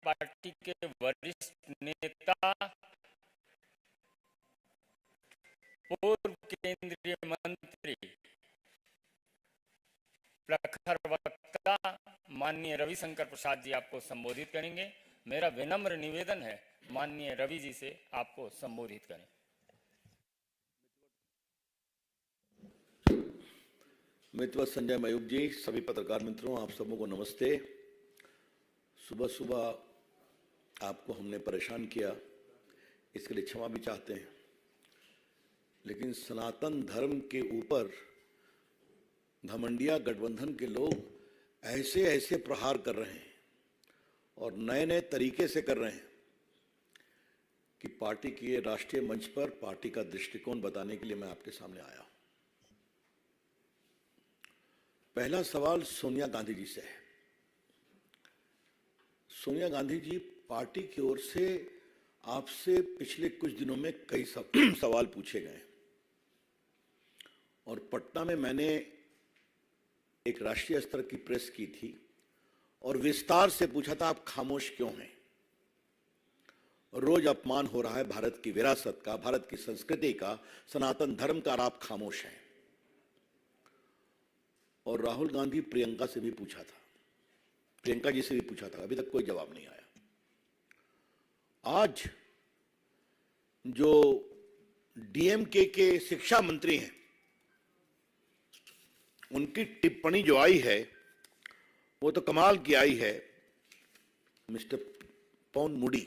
Party के वरिष्ठ नेता, पूर्व केंद्रीय मंत्री, प्रखर वक्ता माननीय रविशंकर प्रसाद जी आपको संबोधित करेंगे। मेरा विनम्र निवेदन है माननीय रवि जी से आपको संबोधित करें। मित्र संजय मयूख जी, सभी पत्रकार मित्रों, आप सबों को नमस्ते। सुबह सुबह आपको हमने परेशान किया, इसके लिए क्षमा भी चाहते हैं, लेकिन सनातन धर्म के ऊपर घमंडिया गठबंधन के लोग ऐसे ऐसे प्रहार कर रहे हैं और नए नए तरीके से कर रहे हैं कि पार्टी के राष्ट्रीय मंच पर पार्टी का दृष्टिकोण बताने के लिए मैं आपके सामने आया हूं। पहला सवाल सोनिया गांधी जी से है। सोनिया गांधी जी, पार्टी की ओर से आपसे पिछले कुछ दिनों में कई सवाल पूछे गए और पटना में मैंने एक राष्ट्रीय स्तर की प्रेस की थी और विस्तार से पूछा था, आप खामोश क्यों हैं? रोज अपमान हो रहा है भारत की विरासत का, भारत की संस्कृति का, सनातन धर्म का, और आप खामोश हैं। और राहुल गांधी प्रियंका से भी पूछा था, प्रियंका जी से भी पूछा था, अभी तक कोई जवाब नहीं आया। आज जो डीएमके के शिक्षा मंत्री हैं, उनकी टिप्पणी जो आई है वो तो कमाल की आई है। मिस्टर पॉन मूडी,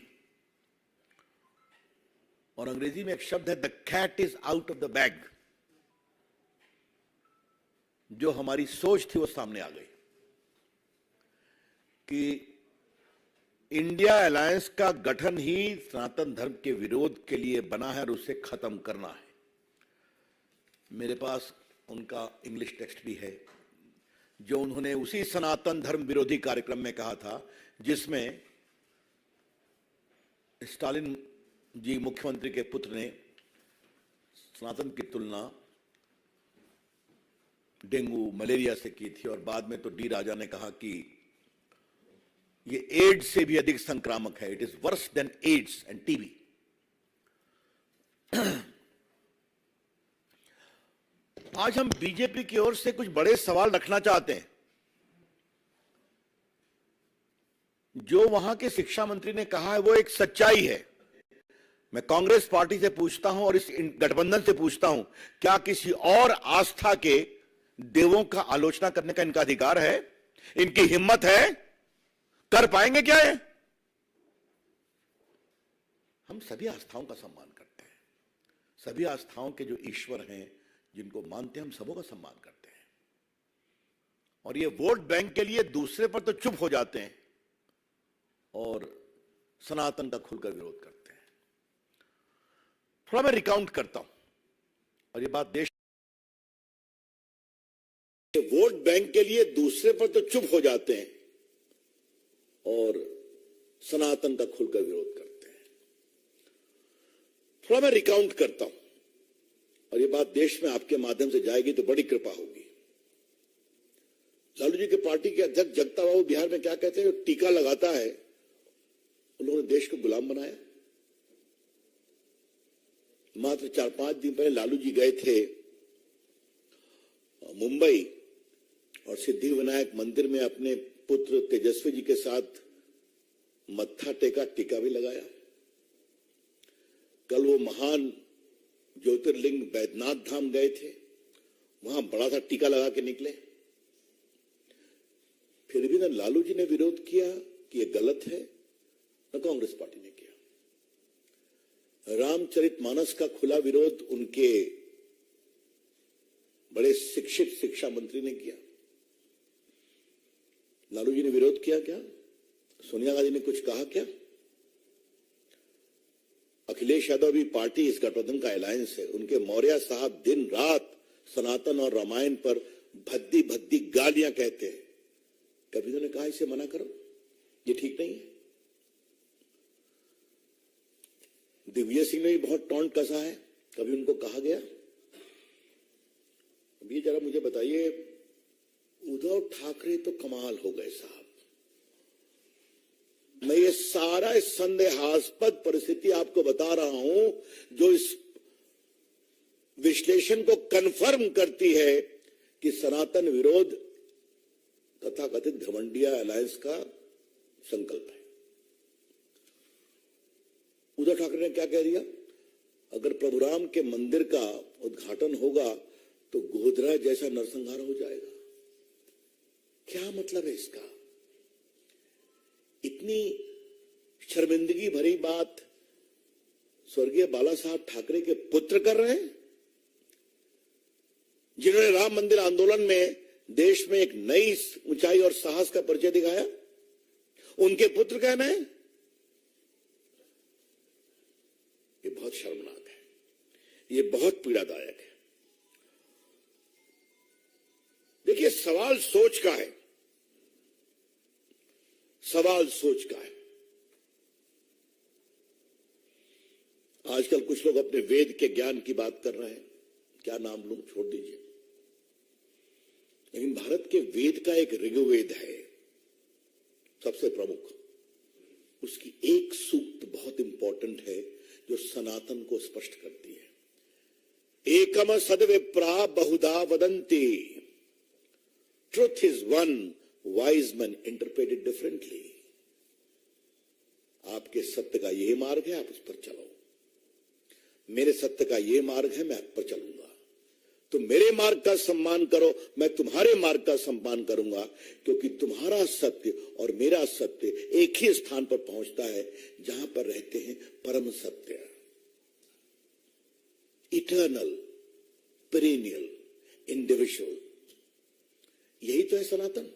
और अंग्रेजी में एक शब्द है, the cat is out of the bag. जो हमारी सोच थी वो सामने आ गई कि इंडिया अलायंस का गठन ही सनातन धर्म के विरोध के लिए बना है और उसे खत्म करना है। मेरे पास उनका इंग्लिश टेक्स्ट भी है, जो उन्होंने उसी सनातन धर्म विरोधी कार्यक्रम में कहा था जिसमें स्टालिन जी मुख्यमंत्री के पुत्र ने सनातन की तुलना डेंगू मलेरिया से की थी, और बाद में तो डी राजा ने कहा कि ये एड्स से भी अधिक संक्रामक है, it is worse than AIDS and TB. आज हम बीजेपी की ओर से कुछ बड़े सवाल रखना चाहते हैं। जो वहां के शिक्षा मंत्री ने कहा है वो एक सच्चाई है। मैं कांग्रेस पार्टी से पूछता हूं और इस गठबंधन से पूछता हूं, क्या किसी और आस्था के देवों का आलोचना करने का इनका अधिकार है? इनकी हिम्मत है? कर पाएंगे क्या है? हम सभी आस्थाओं का सम्मान करते हैं, सभी आस्थाओं के जो ईश्वर हैं, जिनको मानते हैं, हम सबों का सम्मान करते हैं। और ये वोट बैंक के लिए दूसरे पर तो चुप हो जाते हैं और सनातन का खुलकर विरोध करते हैं। थोड़ा मैं रिकाउंट करता हूं, और ये बात देश वोट बैंक के लिए दूसरे पर तो चुप हो जाते हैं और सनातन का खुलकर विरोध करते हैं। थोड़ा मैं रिकाउंट करता हूं, और ये बात देश में आपके माध्यम से जाएगी तो बड़ी कृपा होगी। लालू जी के पार्टी के अध्यक्ष जगता बाबू बिहार में क्या कहते हैं, जो टीका लगाता है उन्होंने देश को गुलाम बनाया। मात्र 4-5 दिन पहले लालू जी गए थे मुंबई और सिद्धि विनायक मंदिर में अपने पुत्र तेजस्वी जी के साथ मत्था टेका, टीका भी लगाया। कल वो महान ज्योतिर्लिंग बैद्यनाथ धाम गए थे, वहां बड़ा सा टीका लगा के निकले। फिर भी न लालू जी ने विरोध किया कि ये गलत है, न कांग्रेस पार्टी ने किया। रामचरितमानस का खुला विरोध उनके बड़े शिक्षित शिक्षा मंत्री ने किया। लालू जी ने विरोध किया क्या? सोनिया गांधी ने कुछ कहा क्या? अखिलेश यादव भी पार्टी इस गठबंधन का अलायंस है, उनके मौर्य साहब दिन रात सनातन और रामायण पर भद्दी भद्दी गालियां कहते हैं। कभी उन्होंने कहा इसे मना करो, ये ठीक नहीं है? दिव्य सिंह ने भी बहुत टॉन्ट कसा है, कभी उनको कहा गया? अभी जरा मुझे बताइए, उद्धव ठाकरे तो कमाल हो गए साहब। मैं ये सारा इस संदेहास्पद परिस्थिति आपको बता रहा हूं जो इस विश्लेषण को कंफर्म करती है कि सनातन विरोध तथाकथित घमंडिया अलायंस का संकल्प है। उद्धव ठाकरे ने क्या कह दिया, अगर प्रभु राम के मंदिर का उद्घाटन होगा तो गोधरा जैसा नरसंहार हो जाएगा। क्या मतलब है इसका? इतनी शर्मिंदगी भरी बात स्वर्गीय बाला साहब ठाकरे के पुत्र कर रहे हैं, जिन्होंने राम मंदिर आंदोलन में देश में एक नई ऊंचाई और साहस का परिचय दिखाया। उनके पुत्र कहना है, ये बहुत शर्मनाक है, ये बहुत पीड़ादायक है। देखिए, सवाल सोच का है, सवाल सोच का है। आजकल कुछ लोग अपने वेद के ज्ञान की बात कर रहे हैं, क्या नाम लूं, छोड़ दीजिए। लेकिन भारत के वेद का एक ऋग्वेद है सबसे प्रमुख, उसकी एक सूक्त बहुत इंपॉर्टेंट है जो सनातन को स्पष्ट करती है। एकम सद्विप्रा बहुधा वदन्ति, truth is one, wise man interpret it differently. आपके सत्य का यह मार्ग है, आप उस पर चलो। मेरे सत्य का यह मार्ग है, मैं आप पर चलूंगा। तो मेरे मार्ग का सम्मान करो, मैं तुम्हारे मार्ग का सम्मान करूंगा, क्योंकि तुम्हारा सत्य और मेरा सत्य एक ही स्थान पर पहुंचता है जहां पर रहते हैं परम सत्य, इटर्नल, पेरिनियल, इंडिविजुअल। यही तो है सनातन।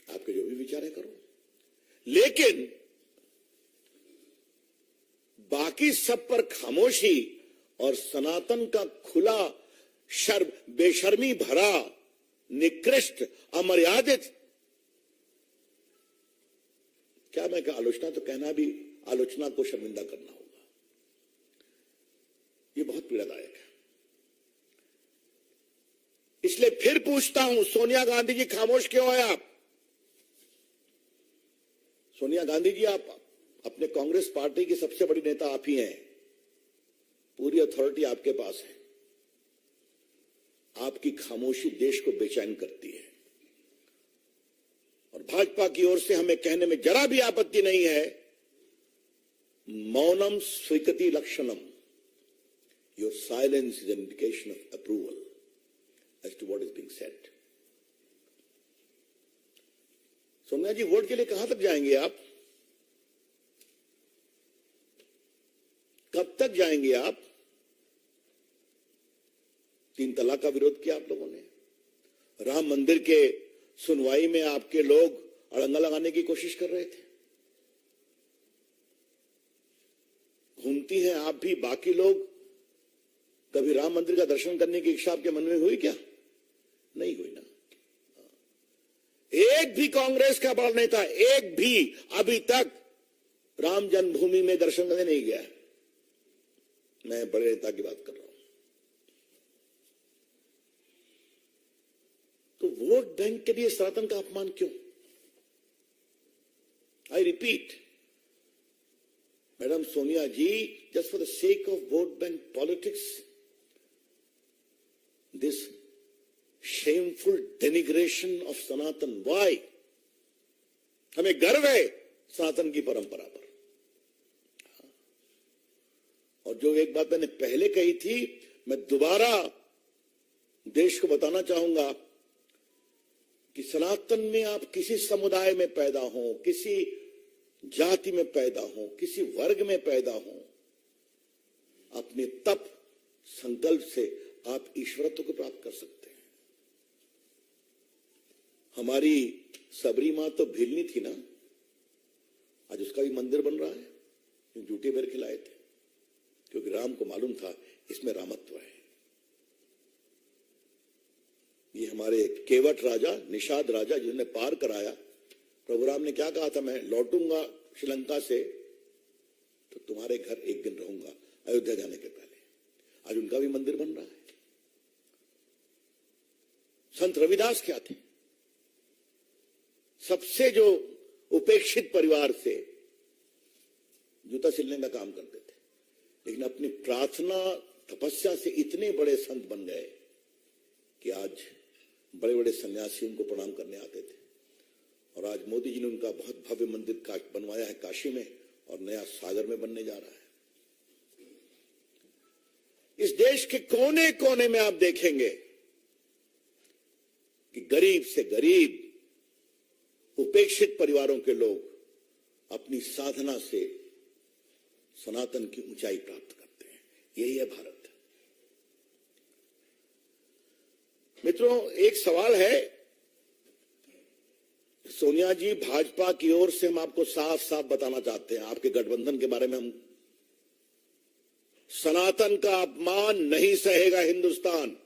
आपके जो भी विचार है करो, लेकिन बाकी सब पर खामोशी और सनातन का खुला बेशर्मी भरा, निकृष्ट, अमर्यादित, क्या मैं आलोचना तो कहना भी आलोचना को शर्मिंदा करना होगा। यह बहुत पीड़ादायक है। इसलिए फिर पूछता हूं, सोनिया गांधी जी खामोश क्यों है आप? सोनिया गांधी जी, आप अपने कांग्रेस पार्टी की सबसे बड़ी नेता आप ही हैं, पूरी अथॉरिटी आपके पास है। आपकी खामोशी देश को बेचैन करती है। और भाजपा की ओर से हमें कहने में जरा भी आपत्ति नहीं है, मौनम स्वीकृति लक्षणम, your silence is an indication of approval as to what is being said. Sonia ji, vote के लिए कहां तक जाएंगे आप? कब तक जाएंगे आप? 3 तलाक का विरोध किया आप लोगों ने, राम मंदिर के सुनवाई में आपके लोग अड़ंगा लगाने की कोशिश कर रहे थे। घूमती हैं आप भी, बाकी लोग। कभी राम मंदिर का दर्शन करने की इच्छा आपके मन में हुई क्या? नहीं हुई ना। एक भी कांग्रेस का बड़ा नेता, एक भी अभी तक राम जन्मभूमि में दर्शन करने नहीं गया। मैं बड़े नेता की बात कर रहा हूं। तो वोट बैंक के लिए सनातन का अपमान क्यों? I repeat, madam Sonia ji, just for the sake of vote bank politics, this shameful denigration of Sanatan, why? हमें गर्व है सनातन की परंपरा पर। और जो एक बात मैंने पहले कही थी, मैं दोबारा देश को बताना चाहूंगा कि सनातन में आप किसी समुदाय में पैदा हो, किसी जाति में पैदा हो, किसी वर्ग में पैदा हो, अपने तप संकल्प से आप ईश्वरत्व को प्राप्त कर सकते हैं। हमारी सबरी मां तो भिलनी थी ना, आज उसका भी मंदिर बन रहा है। जूठे बेर खिलाए थे, क्योंकि राम को मालूम था इसमें रामत्व है। ये हमारे केवट राजा, निषाद राजा, जिन्होंने पार कराया, प्रभु राम ने क्या कहा था, मैं लौटूंगा श्रीलंका से तो तुम्हारे घर एक दिन रहूंगा, अयोध्या जाने के पहले। आज उनका भी मंदिर बन रहा है। संत रविदास क्या थे? सबसे जो उपेक्षित परिवार से जूता सिलने का काम करते थे, लेकिन अपनी प्रार्थना तपस्या से इतने बड़े संत बन गए कि आज बड़े बड़े सन्यासी उनको प्रणाम करने आते थे। और आज मोदी जी ने उनका बहुत भव्य मंदिर बनवाया है काशी में, और नया सागर में बनने जा रहा है। इस देश के कोने कोने में आप देखेंगे कि गरीब से गरीब उपेक्षित परिवारों के लोग अपनी साधना से सनातन की ऊंचाई प्राप्त करते हैं। यही है भारत। मित्रों, एक सवाल है, सोनिया जी, भाजपा की ओर से हम आपको साफ साफ बताना चाहते हैं, आपके गठबंधन के बारे में हम, सनातन का अपमान नहीं सहेगा हिंदुस्तान।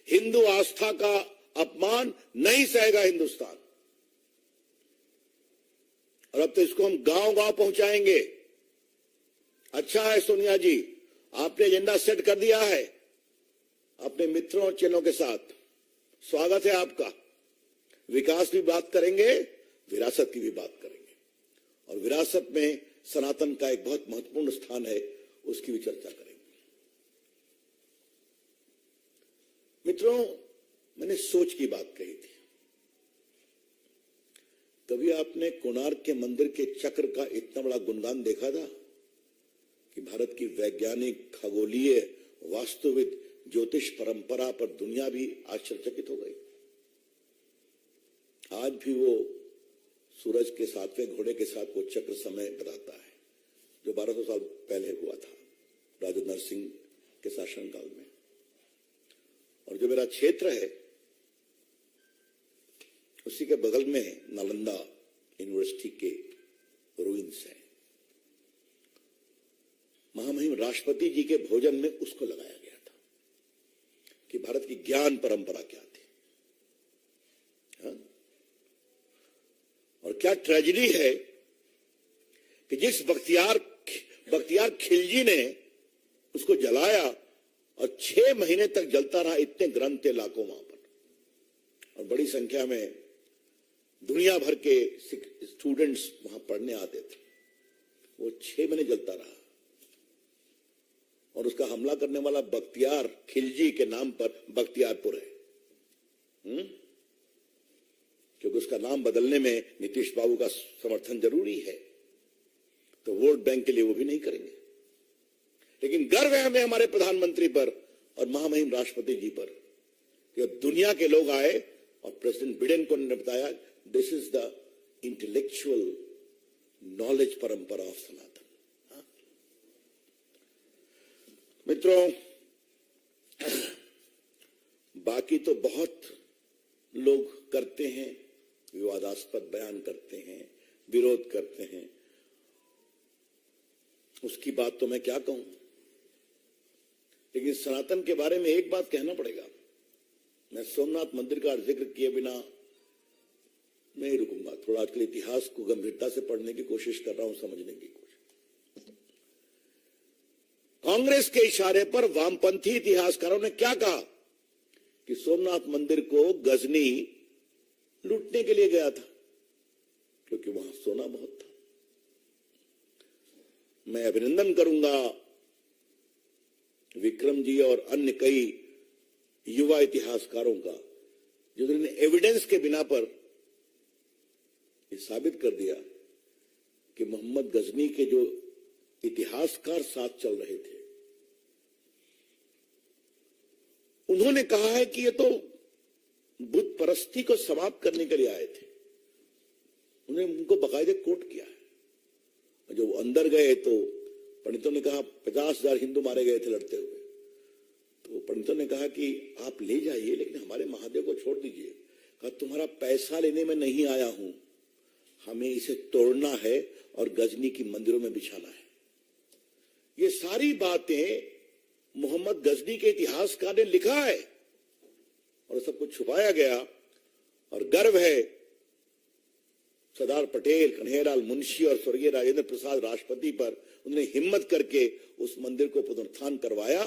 हिंदू आस्था का अपमान नहीं सहेगा हिंदुस्तान। और अब तो इसको हम गांव गांव पहुंचाएंगे। अच्छा है सोनिया जी, आपने एजेंडा सेट कर दिया है अपने मित्रों और चेलों के साथ, स्वागत है आपका। विकास भी बात करेंगे, विरासत की भी बात करेंगे, और विरासत में सनातन का एक बहुत महत्वपूर्ण स्थान है, उसकी भी चर्चा करेंगे। मित्रों, मैंने सोच की बात कही थी। कभी आपने कोणार्क के मंदिर के चक्र का इतना बड़ा गुणगान देखा था कि भारत की वैज्ञानिक, खगोलीय, वास्तुविद, ज्योतिष परंपरा पर दुनिया भी आश्चर्यचकित हो गई। आज भी वो सूरज के 7वें घोड़े के साथ वो चक्र समय बताता है, जो 1200 साल पहले हुआ था राजा नरसिंह के शासनकाल में। और जो मेरा क्षेत्र है उसी के बगल में नालंदा यूनिवर्सिटी के रूइंस हैं। महामहिम राष्ट्रपति जी के भोजन में उसको लगाया गया था कि भारत की ज्ञान परंपरा क्या थी। हाँ? और क्या ट्रेजेडी है कि जिस बख्तियार खिलजी ने उसको जलाया और 6 महीने तक जलता रहा। इतने ग्रंथ थे लाखों वहां पर, और बड़ी संख्या में दुनिया भर के स्टूडेंट्स वहां पढ़ने आते थे। वो 6 महीने जलता रहा, और उसका हमला करने वाला बख्तियार खिलजी के नाम पर बख्तियारपुर है। क्योंकि उसका नाम बदलने में नीतीश बाबू का समर्थन जरूरी है, तो वोट बैंक के लिए वो भी नहीं करेंगे। लेकिन गर्व है हमें हमारे प्रधानमंत्री पर और महामहिम राष्ट्रपति जी पर कि अब दुनिया के लोग आए और प्रेसिडेंट बिडेन को ने बताया, this is the intellectual knowledge परंपरा ऑफ सनातन। मित्रों, बाकी तो बहुत लोग करते हैं, विवादास्पद बयान करते हैं, विरोध करते हैं, उसकी बात तो मैं क्या कहूं। लेकिन सनातन के बारे में एक बात कहना पड़ेगा। मैं सोमनाथ मंदिर का जिक्र किए बिना नहीं रुकूंगा। थोड़ा आजकल इतिहास को गंभीरता से पढ़ने की कोशिश कर रहा हूं, समझने की कोशिश। कांग्रेस के इशारे पर वामपंथी इतिहासकारों ने क्या कहा कि सोमनाथ मंदिर को गजनी लूटने के लिए गया था, क्योंकि वहां सोना बहुत था। मैं अभिनंदन करूंगा विक्रम जी और अन्य कई युवा इतिहासकारों का, जिन्होंने एविडेंस के बिना पर यह साबित कर दिया कि मोहम्मद गजनी के जो इतिहासकार साथ चल रहे थे, उन्होंने कहा है कि ये तो बुत परस्ती को समाप्त करने के लिए आए थे। उन्होंने उनको बाकायदे कोट किया है। जब अंदर गए तो पंडितों ने कहा 50,000 हिंदू मारे गए थे लड़ते हुए। तो पंडितों ने कहा कि आप ले जाइए, लेकिन हमारे महादेव को छोड़ दीजिए। कहा तुम्हारा पैसा लेने में नहीं आया हूं, हमें इसे तोड़ना है और गजनी की मंदिरों में बिछाना है। ये सारी बातें मोहम्मद गजनी के इतिहासकार ने लिखा है और सब कुछ छुपाया गया। और गर्व है सरदार पटेल, कन्हैयालाल मुंशी और स्वर्गीय राजेंद्र प्रसाद राष्ट्रपति पर, उन्होंने हिम्मत करके उस मंदिर को पुनरुत्थान करवाया।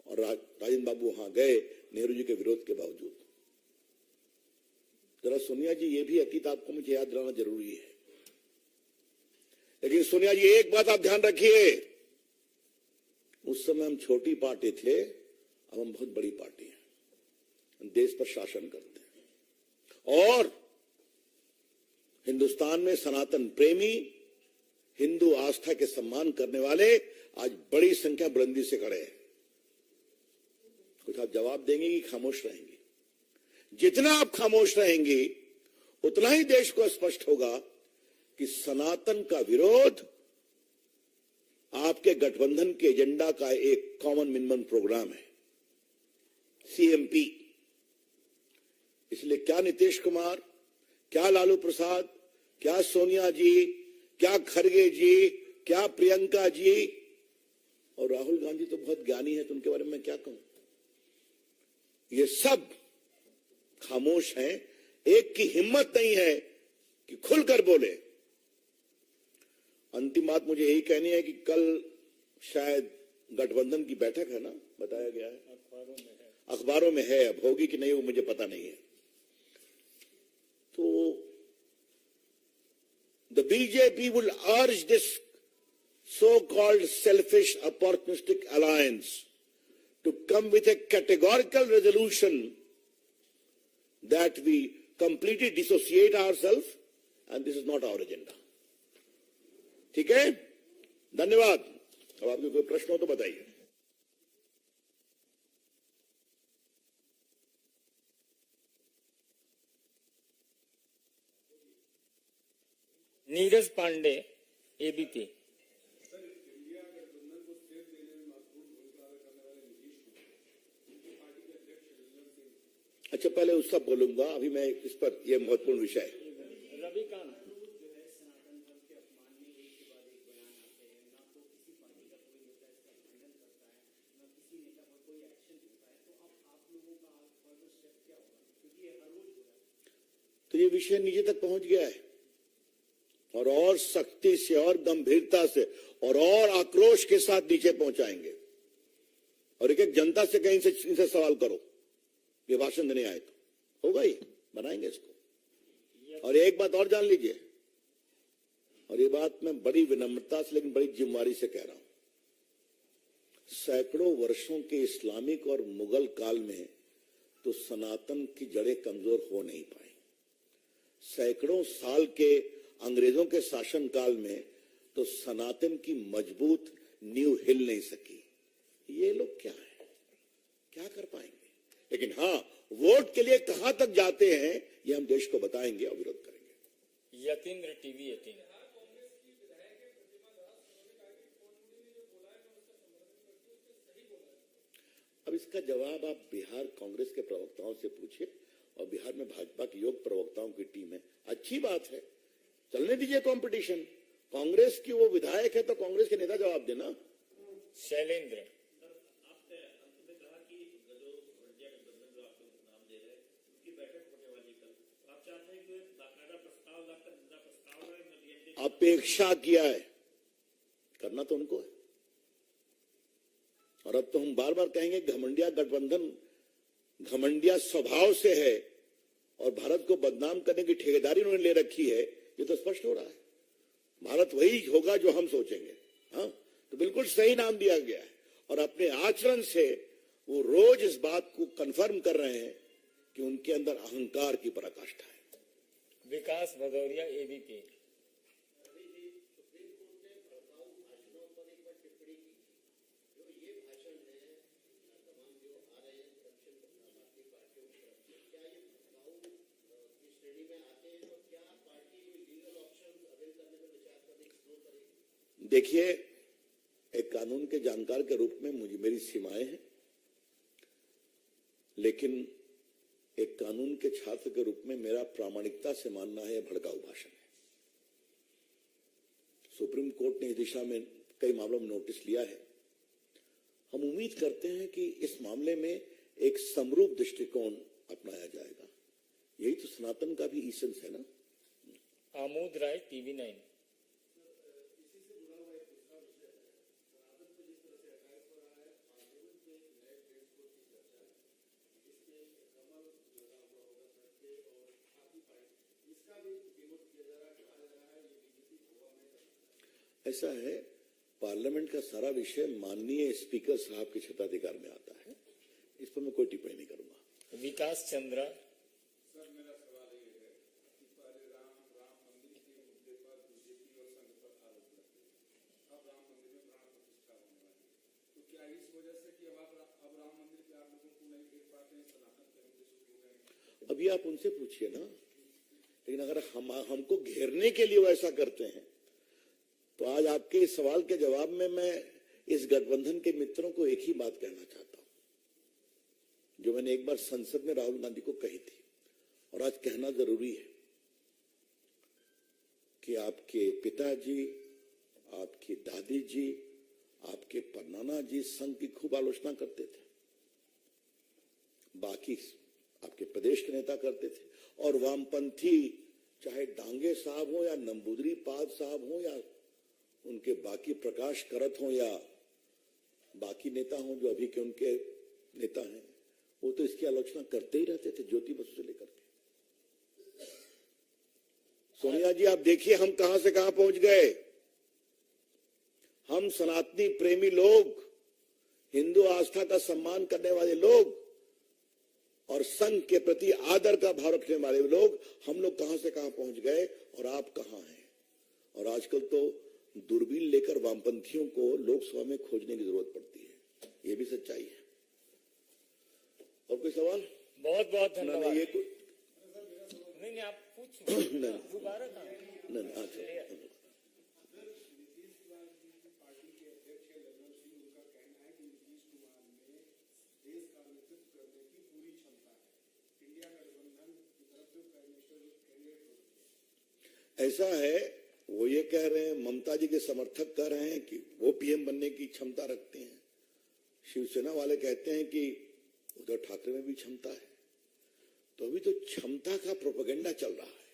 और राजेंद्र बाबू वहां गए नेहरू जी के विरोध के बावजूद। जरा सोनिया जी, ये भी अतीत आपको मुझे याद दिलाना जरूरी है। लेकिन सोनिया जी, एक बात आप ध्यान रखिए, उस समय हम छोटी पार्टी थे, अब हम बहुत बड़ी पार्टी हैं, हम देश पर शासन करते हैं और हिंदुस्तान में सनातन प्रेमी, हिंदू आस्था के सम्मान करने वाले आज बड़ी संख्या बुलंदी से खड़े हैं। कुछ आप जवाब देंगे कि खामोश रहेंगे? जितना आप खामोश रहेंगे उतना ही देश को स्पष्ट होगा कि सनातन का विरोध आपके गठबंधन के एजेंडा का एक कॉमन मिनिमम प्रोग्राम है, सीएमपी। इसलिए क्या नीतीश कुमार, क्या लालू प्रसाद, क्या सोनिया जी, क्या खड़गे जी, क्या प्रियंका जी और राहुल गांधी तो बहुत ज्ञानी है, तो उनके बारे में मैं क्या कहूं। ये सब खामोश हैं। एक की हिम्मत नहीं है कि खुलकर बोले। अंतिम बात मुझे यही कहनी है कि कल शायद गठबंधन की बैठक है ना, बताया गया है, अखबारों में है, अब होगी कि नहीं वो मुझे पता नहीं है। तो the BJP will urge this so-called selfish opportunistic alliance to come with a categorical resolution that we completely dissociate ourselves and this is not our agenda. ठीक है, धन्यवाद। अब आपके कोई प्रश्न हो तो बताइए। नीरज पांडे, एबीपी। अच्छा, पहले उसका बोलूंगा, अभी मैं इस पर, यह महत्वपूर्ण विषय है। रविकांत तो ये विषय नीचे तक पहुंच गया है और सख्ती से और गंभीरता से और आक्रोश के साथ नीचे पहुंचाएंगे और एक एक जनता से कहीं से इनसे सवाल करो, ये भाषण देने आए तो होगा, ही बनाएंगे इसको। और एक बात और जान लीजिए, और ये बात मैं बड़ी विनम्रता से लेकिन बड़ी जिम्मेदारी से कह रहा हूं, सैकड़ों वर्षों के इस्लामिक और मुगल काल में तो सनातन की जड़ें कमजोर हो नहीं पाई। सैकड़ों साल के अंग्रेजों के शासन काल में तो सनातन की मजबूत नींव हिल नहीं सकी। ये लोग क्या है, क्या कर पाएंगे? लेकिन हाँ, वोट के लिए कहां तक जाते हैं ये हम देश को बताएंगे और विरोध करेंगे। यतीन्द्र, टीवी 18। अब इसका जवाब आप बिहार कांग्रेस के प्रवक्ताओं से पूछिए और बिहार में भाजपा की योग प्रवक्ताओं की टीम है। अच्छी बात है, चलने दीजिए कंपटीशन। कांग्रेस की वो विधायक है तो कांग्रेस के नेता जवाब देना। शैलेंद्र, अपेक्षा किया है, करना तो उनको है। और अब तो हम बार बार कहेंगे घमंडिया गठबंधन घमंडिया स्वभाव से है और भारत को बदनाम करने की ठेकेदारी उन्होंने ले रखी है, ये तो स्पष्ट हो रहा है। भारत वही होगा जो हम सोचेंगे। हाँ, तो बिल्कुल सही नाम दिया गया है और अपने आचरण से वो रोज इस बात को कंफर्म कर रहे हैं कि उनके अंदर अहंकार की पराकाष्ठा है। विकास भदौरिया, एबीपी। देखिए, एक कानून के जानकार के रूप में मुझे मेरी सीमाएं हैं, लेकिन एक कानून के छात्र के रूप में मेरा प्रामाणिकता से मानना है भड़काऊ भाषण है। सुप्रीम कोर्ट ने इस दिशा में कई मामलों में नोटिस लिया है। हम उम्मीद करते हैं कि इस मामले में एक समरूप दृष्टिकोण अपनाया जाएगा। यही तो सनातन का भी ईसेंस है ना। आमोद राय, टीवी 9। ऐसा है, पार्लियामेंट का सारा विषय माननीय स्पीकर साहब के क्षेत्राधिकार में आता है, इस पर मैं कोई टिप्पणी नहीं करूंगा। विकास चंद्रा। सर, मेरा सवाल ये है कि पहले राम मंदिर के मुद्दे पर बीजेपी और संघ पर आरोप लगते हैं, अब राम मंदिर में प्राण प्रतिष्ठा होने वाली है, तो क्या इस वजह से कि अब राम मंदिर पे आप लोगों को नहीं देख पाते हैं, सनातन के मुद्दे शुरू हो गए हैं? अभी आप उनसे पूछिए ना, लेकिन अगर हमको घेरने के लिए वो ऐसा करते हैं तो आज आपके इस सवाल के जवाब में मैं इस गठबंधन के मित्रों को एक ही बात कहना चाहता हूं, जो मैंने एक बार संसद में राहुल गांधी को कही थी और आज कहना जरूरी है कि आपके पिताजी, आपकी दादी जी, आपके परनाना जी संघ की खूब आलोचना करते थे, बाकी आपके प्रदेश के नेता करते थे, और वामपंथी चाहे डांगे साहब हो या नंबूदरी पाद साहब हो या उनके बाकी प्रकाश करत हो या बाकी नेता हो जो अभी के उनके नेता हैं, वो तो इसकी आलोचना करते ही रहते थे, ज्योति बसु से लेकर के। सोनिया जी, आप देखिए हम कहां से कहां पहुंच गए। हम सनातनी प्रेमी लोग, हिंदू आस्था का सम्मान करने वाले लोग और संघ के प्रति आदर का भाव रखने वाले लोग, हम लोग कहां से कहां पहुंच गए और आप कहां हैं। और आजकल तो दूरबीन लेकर वामपंथियों को लोकसभा में खोजने की जरूरत पड़ती है, ये भी सच्चाई है। और कोई सवाल? बहुत बहुत धन्यवाद। ये कोई नहीं, आप पूछिए। दोबारा कहाँ? नहीं, अच्छा। पार्टी के अध्यक्ष है ललन सिंह, उनका कहना है कि नीतीश कुमार में देश का नेतृत्व करने की पूरी क्षमता है, इंडिया गठबंधन की तरफ से प्राइम मिनिस्टर कैंडिडेट हो सकते हैं। ऐसा है, वो ये कह रहे हैं, ममता जी के समर्थक कह रहे हैं कि वो पीएम बनने की क्षमता रखते हैं, शिवसेना वाले कहते हैं कि उद्धव ठाकरे में भी क्षमता है। तो अभी तो क्षमता का प्रोपेगेंडा चल रहा है,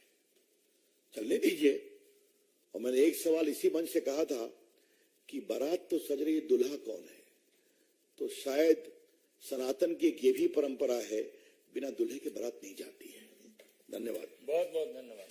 चलने दीजिए। और मैंने एक सवाल इसी मंच से कहा था कि बारात तो सज रही, दुल्हा कौन है। तो शायद सनातन की एक ये भी परंपरा है, बिना दुल्हे के बारात नहीं जाती है। धन्यवाद। बहुत बहुत धन्यवाद।